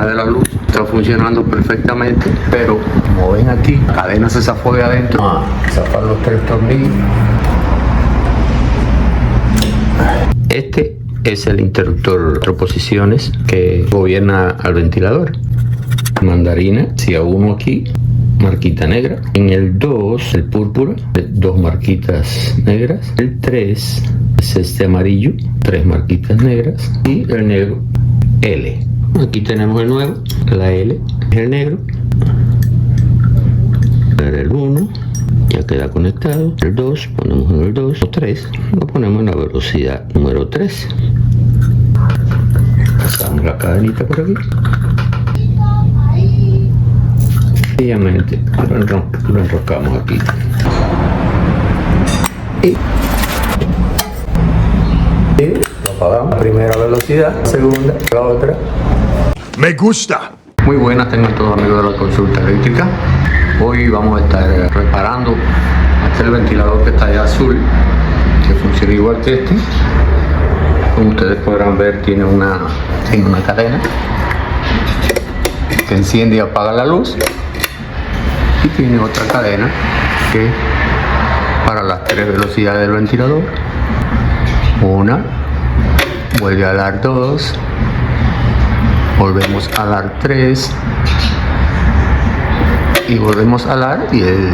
cadena de la luz está funcionando perfectamente, pero como ven aquí, la cadena se zafó de adentro. Vamos a zafar los 3 tornillos. Este es el interruptor 4 posiciones que gobierna al ventilador. Mandarina, si a uno aquí, marquita negra. En el 2, el púrpura, 2 marquitas negras. El 3 es este amarillo, 3 marquitas negras. Y el negro, L. Aquí tenemos el nuevo, la L es el negro. El 1 ya queda conectado. El 2, ponemos en el 2. El 3 lo ponemos en la velocidad número 3. Pasamos la cadenita por aquí. Sencillamente lo enroscamos aquí. Y lo apagamos. La primera velocidad, la segunda, la otra. Me gusta. Muy buenas, tengan todos amigos de la consulta eléctrica. Hoy vamos a estar reparando el ventilador que está allá azul, que funciona igual que este. Como ustedes podrán ver, tiene una cadena que enciende y apaga la luz, y tiene otra cadena que para las 3 velocidades del ventilador. Una, vuelve a dar 2, volvemos a dar 3 y volvemos a dar, y él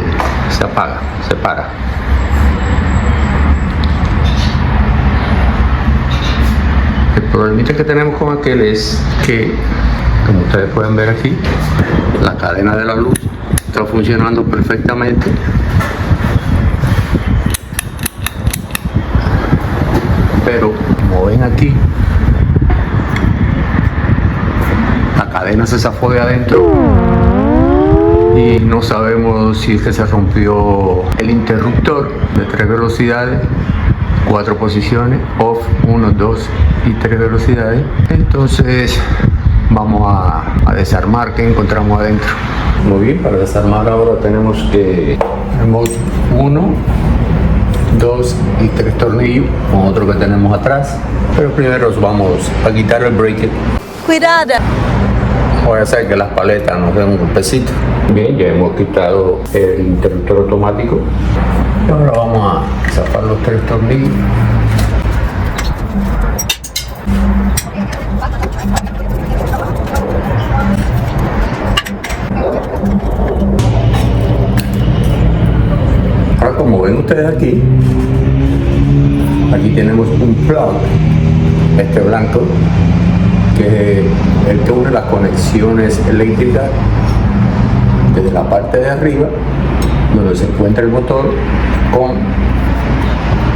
se apaga, se para. El problemita que tenemos con aquel es que, como ustedes pueden ver aquí, la cadena de la luz está funcionando perfectamente, pero como ven aquí, la cadena se zafó de adentro y no sabemos si es que se rompió el interruptor de 3 velocidades, 4 posiciones, off, 1, 2 y 3 velocidades. Entonces vamos a desarmar qué encontramos adentro. Muy bien, para desarmar ahora tenemos 1, 2 y 3 tornillos, con otro que tenemos atrás, pero primero vamos a quitar el breaker. Cuidado. Voy a hacer que las paletas nos den un golpecito. Bien, ya hemos quitado el interruptor automático y ahora vamos a zafar los 3 tornillos. Ahora, como ven ustedes aquí tenemos un plug, este blanco, que es el que une las conexiones eléctricas desde la parte de arriba, donde se encuentra el motor, con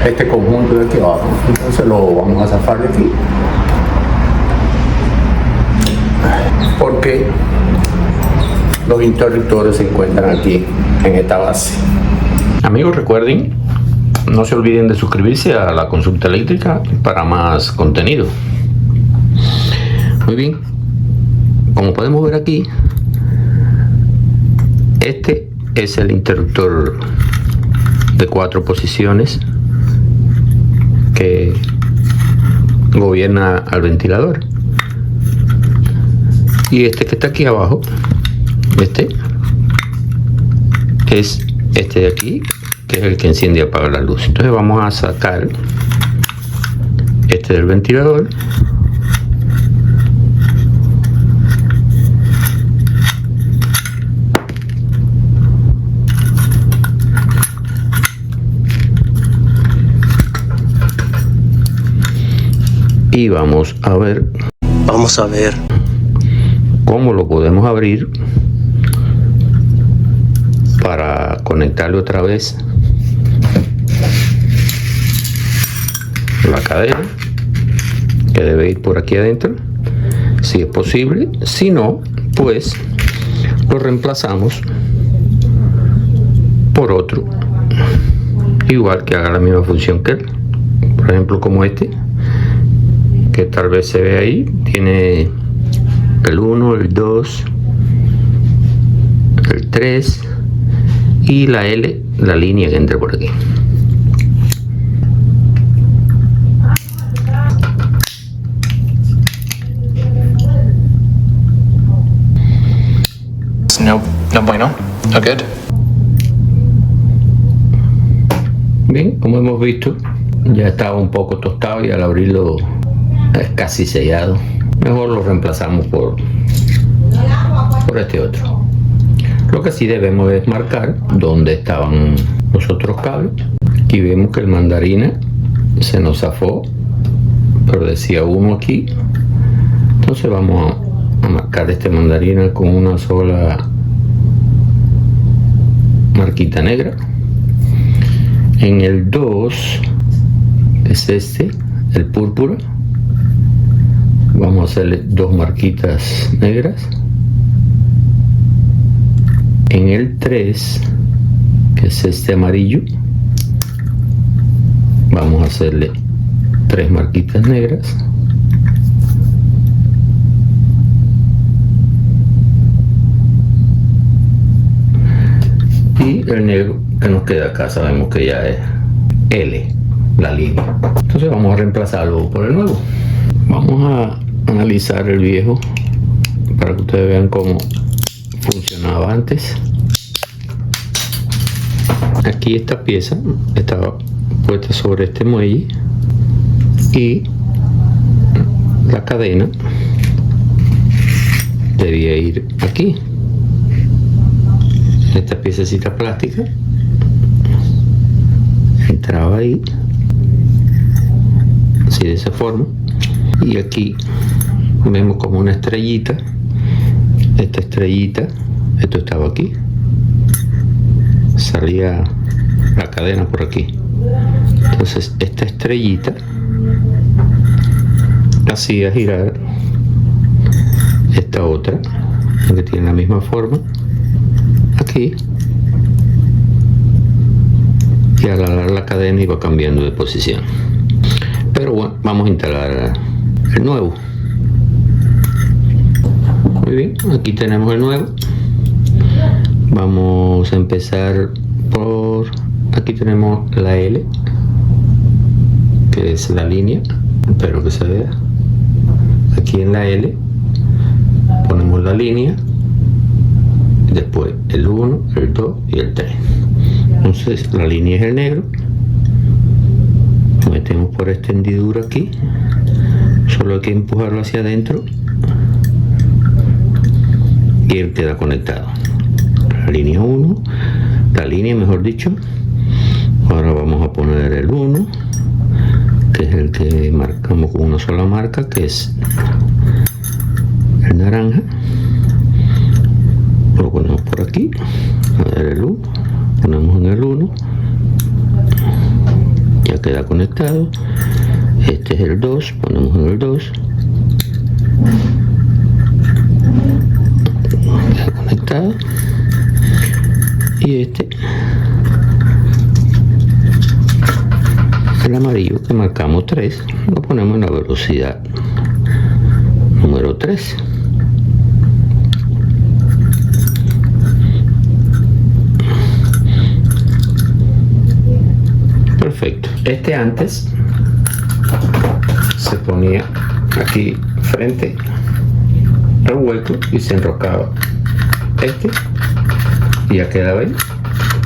este conjunto de aquí abajo. Entonces lo vamos a zafar de aquí, porque los interruptores se encuentran aquí en esta base. Amigos, recuerden, no se olviden de suscribirse a la consulta eléctrica para más contenido. Muy bien, como podemos ver aquí, este es el interruptor de 4 posiciones que gobierna al ventilador, y este que está aquí abajo, este es este de aquí, que es el que enciende y apaga la luz. Entonces vamos a sacar este del ventilador. Y vamos a ver cómo lo podemos abrir para conectarle otra vez la cadena, que debe ir por aquí adentro, si es posible. Si no, pues lo reemplazamos por otro igual, que haga la misma función que él. Por ejemplo, como este, que tal vez se ve ahí, tiene el 1, el 2, el 3 y la L, la línea que entra por aquí. No bueno. No good. Bien, como hemos visto, ya estaba un poco tostado y al abrirlo es casi sellado. Mejor lo reemplazamos por este otro. Lo que sí debemos es marcar dónde estaban los otros cables. Aquí vemos que el mandarina se nos zafó, pero decía 1 aquí. Entonces vamos a marcar este mandarina con una sola marquita negra. En el 2 es este, el púrpura. Vamos a hacerle 2 marquitas negras. En el 3, que es este amarillo, vamos a hacerle 3 marquitas negras. Y el negro que nos queda acá sabemos que ya es L, la línea. Entonces vamos a reemplazarlo por el nuevo. Vamos a analizar el viejo para que ustedes vean cómo funcionaba antes. Aquí esta pieza estaba puesta sobre este muelle y la cadena debía ir aquí, esta piececita plástica entraba ahí así, de esa forma, y aquí vemos como una estrellita. Esta estrellita, esto estaba aquí, salía la cadena por aquí. Entonces esta estrellita hacía girar esta otra, que tiene la misma forma aquí, y al alar la cadena iba cambiando de posición. Pero bueno, vamos a instalar el nuevo. Muy bien, aquí tenemos el nuevo. Vamos a empezar por aquí. Tenemos la L, que es la línea, espero que se vea. Aquí en la L ponemos la línea, después el 1, el 2 y el 3. Entonces la línea es el negro, lo metemos por esta hendidura aquí, solo hay que empujarlo hacia adentro y él queda conectado. La línea 1, la línea mejor dicho. Ahora vamos a poner el 1, que es el que marcamos con una sola marca, que es el naranja. Lo ponemos por aquí, a ver el 1, ponemos en el 1, ya queda conectado. Este es el 2, ponemos en el 2, queda conectado. Y este, el amarillo que marcamos 3, lo ponemos en la velocidad número 3. Perfecto. Este antes se ponía aquí frente al hueco y se enroscaba este y ya quedaba ahí.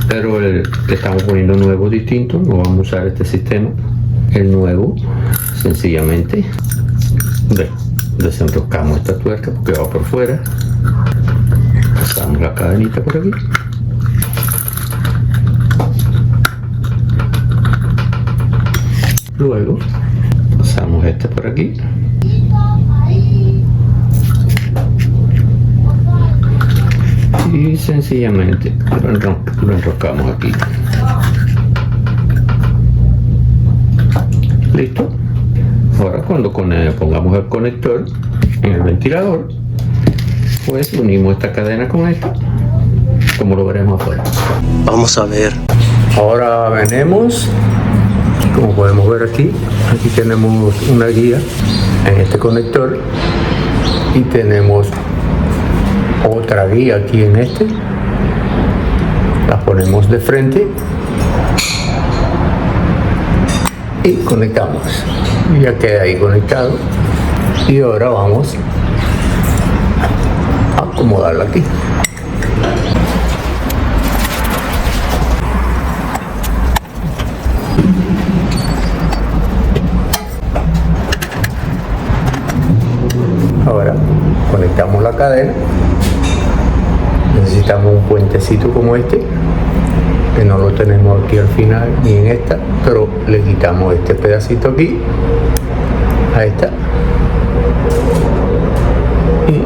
Pero el que estamos poniendo nuevo distinto, no vamos a usar este sistema. El nuevo, sencillamente desenroscamos esta tuerca porque va por fuera, pasamos la cadenita por aquí, luego pasamos este por aquí y sencillamente lo enroscamos aquí. Listo. Ahora cuando pongamos el conector en el ventilador, pues unimos esta cadena con esta, como lo veremos afuera. Vamos a ver. Ahora venimos, como podemos ver aquí tenemos una guía en este conector y tenemos otra guía aquí en este. La ponemos de frente y conectamos, y ya queda ahí conectado. Y ahora vamos a acomodarla aquí. conectamos la cadena. Necesitamos un puentecito como este, que no lo tenemos aquí al final ni en esta, pero le quitamos este pedacito aquí a esta y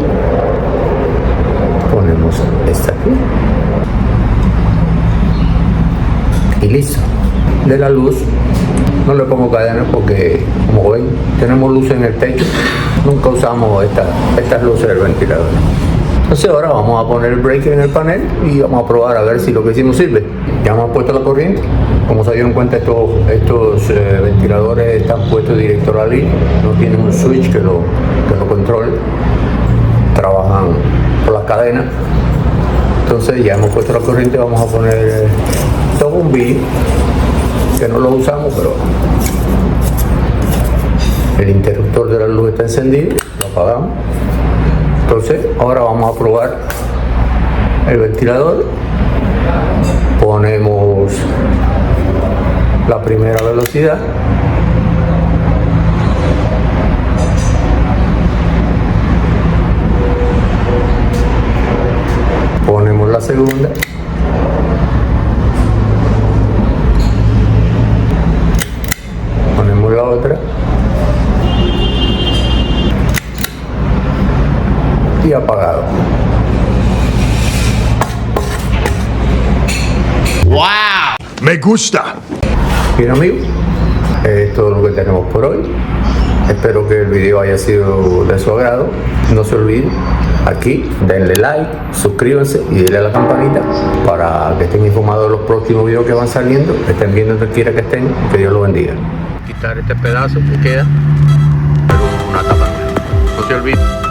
ponemos esta aquí y listo. De la luz no le pongo cadena porque, como ven, tenemos luz en el techo, nunca usamos estas luces del ventilador. Entonces ahora vamos a poner el breaker en el panel y vamos a probar a ver si lo que hicimos sirve. Ya hemos puesto la corriente. Como se dieron cuenta, estos ventiladores están puestos directo a la línea, no tienen un switch que lo controle, trabajan por las cadenas. Entonces ya hemos puesto la corriente, vamos a poner dos bombillos que no los usamos, pero el interruptor de la luz está encendido, lo apagamos. Entonces ahora vamos a probar el ventilador. Ponemos la primera velocidad, ponemos la segunda, ponemos la otra y apagado. ¡Wow! Me gusta. Bien, amigos, es todo lo que tenemos por hoy. Espero que el video haya sido de su agrado. No se olviden, aquí denle like, suscríbanse y denle a la campanita para que estén informados de los próximos videos que van saliendo, estén viendo donde quiera que estén. Que Dios los bendiga. Quitar este pedazo que queda, pero una tapa. No se olviden.